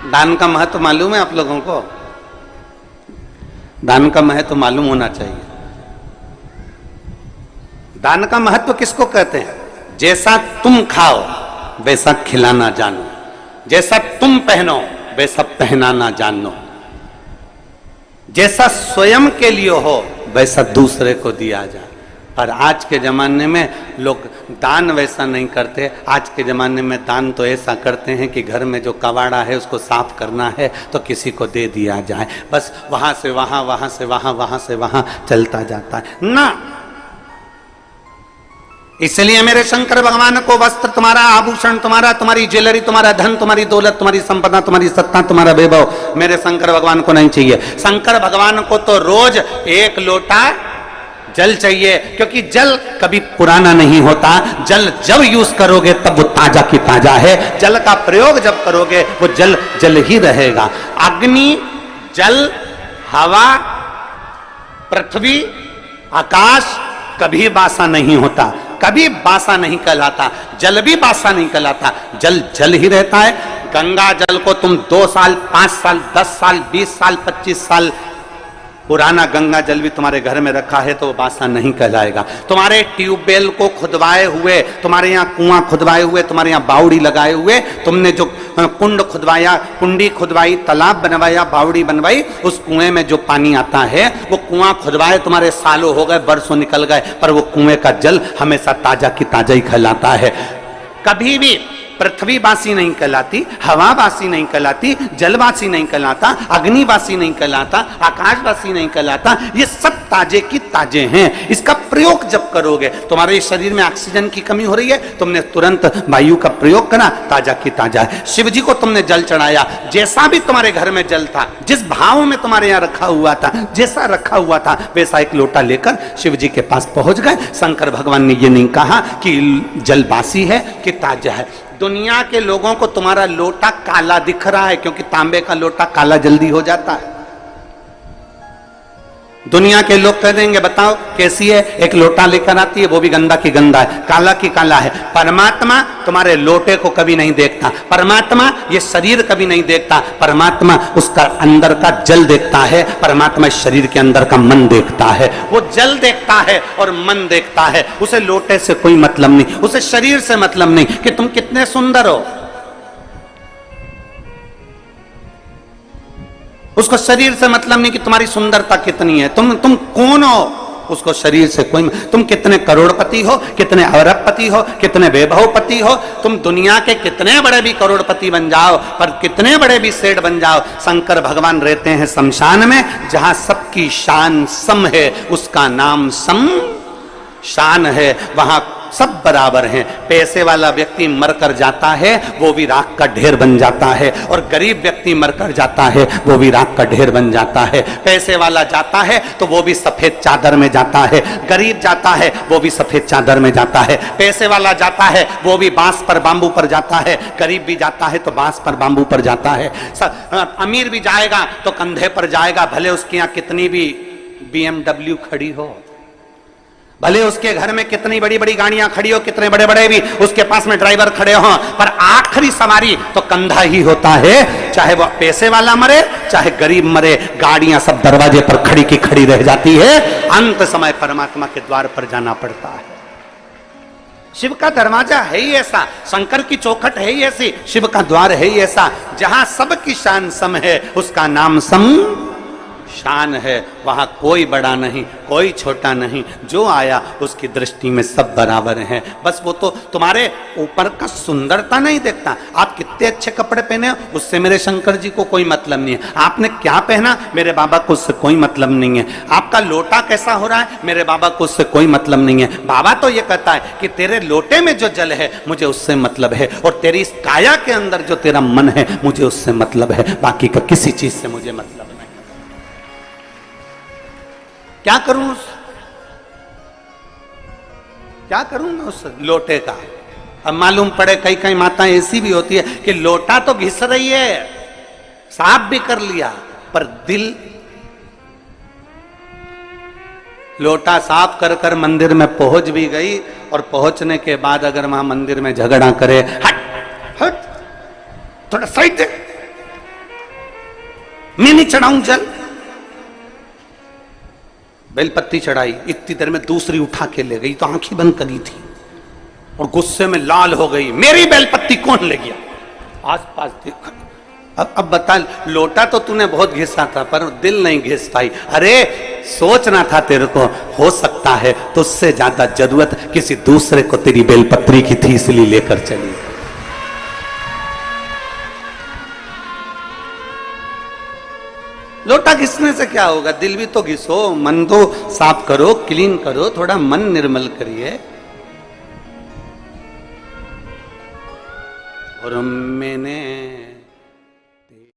दान का महत्व मालूम है आप लोगों को? दान का महत्व मालूम होना चाहिए। दान का महत्व किसको कहते हैं? जैसा तुम खाओ वैसा खिलाना जानो, जैसा तुम पहनो वैसा पहनाना जानो, जैसा स्वयं के लिए हो वैसा दूसरे को दिया जाए। पर आज के जमाने में लोग दान वैसा नहीं करते। आज के जमाने में दान तो ऐसा करते हैं कि घर में जो कबाड़ा है उसको साफ करना है तो किसी को दे दिया जाए, बस वहां से वहां, वहां से वहां, वहां से वहां चलता जाता है ना। इसलिए मेरे शंकर भगवान को वस्त्र तुम्हारा, आभूषण तुम्हारा, तुम्हारी ज्वेलरी, तुम्हारा धन, तुम्हारी दौलत, तुम्हारी संपदा, तुम्हारी सत्ता, तुम्हारा वैभव मेरे शंकर भगवान को नहीं चाहिए। शंकर भगवान को तो रोज एक लोटा जल चाहिए, क्योंकि जल कभी पुराना नहीं होता। जल जब यूज करोगे तब वो ताजा की ताजा है। जल का प्रयोग जब करोगे वो जल जल ही रहेगा। अग्नि, जल, हवा, पृथ्वी, आकाश कभी बासा नहीं होता, कभी बासा नहीं कहलाता। जल भी बासा नहीं कहलाता, जल जल ही रहता है। गंगा जल को तुम 2 साल, 5 साल, 10 साल, 20 साल, 25 साल पुराना गंगा जल भी तुम्हारे घर में रखा है तो वो बासा नहीं कहलाएगा। तुम्हारे ट्यूबवेल को खुदवाए हुए, तुम्हारे यहाँ कुआं खुदवाए हुए, तुम्हारे यहाँ बावड़ी लगाए हुए, तुमने जो कुंड खुदवाया, कुंडी खुदवाई, तालाब बनवाया, बावड़ी बनवाई, उस कुएं में जो पानी आता है वो कुआं खुदवाए तुम्हारे सालों हो गए, बरसों निकल गए, पर वो कुएं का जल हमेशा ताजा की ताजा ही कहलाता है। कभी भी पृथ्वी बासी नहीं कहलाती, हवा बासी नहीं कहलाती, जलवासी नहीं कहलाता, अग्निवासी नहीं कहलाता, आकाशवासी नहीं कहलाता। ये सब ताजे की ताजे हैं। इसका प्रयोग जब करोगे, तुम्हारे शरीर में ऑक्सीजन की कमी हो रही है, तुमने तुरंत वायु का प्रयोग करा, ताजा की ताजा है। शिव जी को तुमने जल चढ़ाया, जैसा भी तुम्हारे घर में जल था, जिस भाव में तुम्हारे यहाँ रखा हुआ था, जैसा रखा हुआ था वैसा एक लोटा लेकर शिव जी के पास पहुंच गए। शंकर भगवान ने ये नहीं कहा कि जल बासी है कि ताजा है। दुनिया के लोगों को तुम्हारा लोटा काला दिख रहा है, क्योंकि तांबे का लोटा काला जल्दी हो जाता है। दुनिया के लोग कह देंगे बताओ कैसी है, एक लोटा लेकर आती है वो भी गंदा की गंदा है, काला की काला है। परमात्मा तुम्हारे लोटे को कभी नहीं देखता, परमात्मा ये शरीर कभी नहीं देखता, परमात्मा उसका अंदर का जल देखता है, परमात्मा इस शरीर के अंदर का मन देखता है। वो जल देखता है और मन देखता है, उसे लोटे से कोई मतलब नहीं, उसे शरीर से मतलब नहीं कि तुम कितने सुंदर हो। उसको शरीर से मतलब नहीं कि तुम्हारी सुंदरता कितनी है, तुम कौन हो, उसको शरीर से कोई। तुम कितने करोड़पति हो, कितने अरबपति हो, कितने वैभवपति हो, तुम दुनिया के कितने बड़े भी करोड़पति बन जाओ, पर कितने बड़े भी सेठ बन जाओ, शंकर भगवान रहते हैं शमशान में, जहां सबकी शान सम है, उसका नाम सम शान है। वहां सब बराबर हैं। पैसे वाला व्यक्ति मरकर जाता है वो भी राख का ढेर बन जाता है, और गरीब व्यक्ति मरकर जाता है वो भी राख का ढेर बन जाता है। पैसे वाला जाता है तो वो भी सफेद चादर में जाता है, गरीब जाता है वो भी सफेद चादर में जाता है। पैसे वाला जाता है वो भी बांस पर बांबू पर जाता है, गरीब भी जाता है तो बांस पर बांबू पर जाता है। अमीर भी जाएगा तो कंधे पर जाएगा, भले उसके यहाँ कितनी भी BMW खड़ी हो, भले उसके घर में कितनी बड़ी बड़ी गाड़ियां खड़ी हो, कितने बड़े बड़े भी उसके पास में ड्राइवर खड़े हों, पर आखिरी सवारी तो कंधा ही होता है। चाहे वो पैसे वाला मरे चाहे गरीब मरे, गाड़ियां सब दरवाजे पर खड़ी की खड़ी रह जाती है। अंत समय परमात्मा के द्वार पर जाना पड़ता है। शिव का दरवाजा है ही ऐसा, शंकर की चौखट है ही ऐसी, शिव का द्वार है ही ऐसा, जहां सबकी शान सम है, उसका नाम सम शान है। वहां कोई बड़ा नहीं, कोई छोटा नहीं, जो आया उसकी दृष्टि में सब बराबर हैं। बस वो तो तुम्हारे ऊपर का सुंदरता नहीं देखता, आप कितने अच्छे कपड़े पहने हो उससे मेरे शंकर जी को कोई मतलब नहीं है, आपने क्या पहना मेरे बाबा को उससे कोई मतलब नहीं है, आपका लोटा कैसा हो रहा है मेरे बाबा को उससे कोई मतलब नहीं है। बाबा तो ये कहता है कि तेरे लोटे में जो जल है मुझे उससे मतलब है, और तेरी इस काया के अंदर जो तेरा मन है मुझे उससे मतलब है, बाकी का किसी चीज से मुझे मतलब नहीं। क्या करूं, क्या करूं मैं उस लोटे का। अब मालूम पड़े कई कई माताएं ऐसी भी होती है कि लोटा तो घिस रही है, साफ भी कर लिया, पर दिल, लोटा साफ कर कर मंदिर में पहुंच भी गई, और पहुंचने के बाद अगर वहां मंदिर में झगड़ा करे, हट हट थोड़ा साइड दे, मैं नहीं चढ़ाऊं जल। बेलपत्ती चढ़ाई, इतनी देर में दूसरी उठा के ले गई, तो आंखें बंद करी थी और गुस्से में लाल हो गई, मेरी बेलपत्ती कौन ले गया? आसपास देखा, अब बता, लोटा तो तूने बहुत घिसा था पर दिल नहीं घिस पाई। अरे सोचना था तेरे को, हो सकता है तो उससे ज्यादा जरूरत किसी दूसरे को तेरी बेलपत्री की थी, इसलिए लेकर चली। लोटा घिसने से क्या होगा? दिल भी तो घिसो, मन तो साफ करो, क्लीन करो, थोड़ा मन निर्मल करिए। और मैंने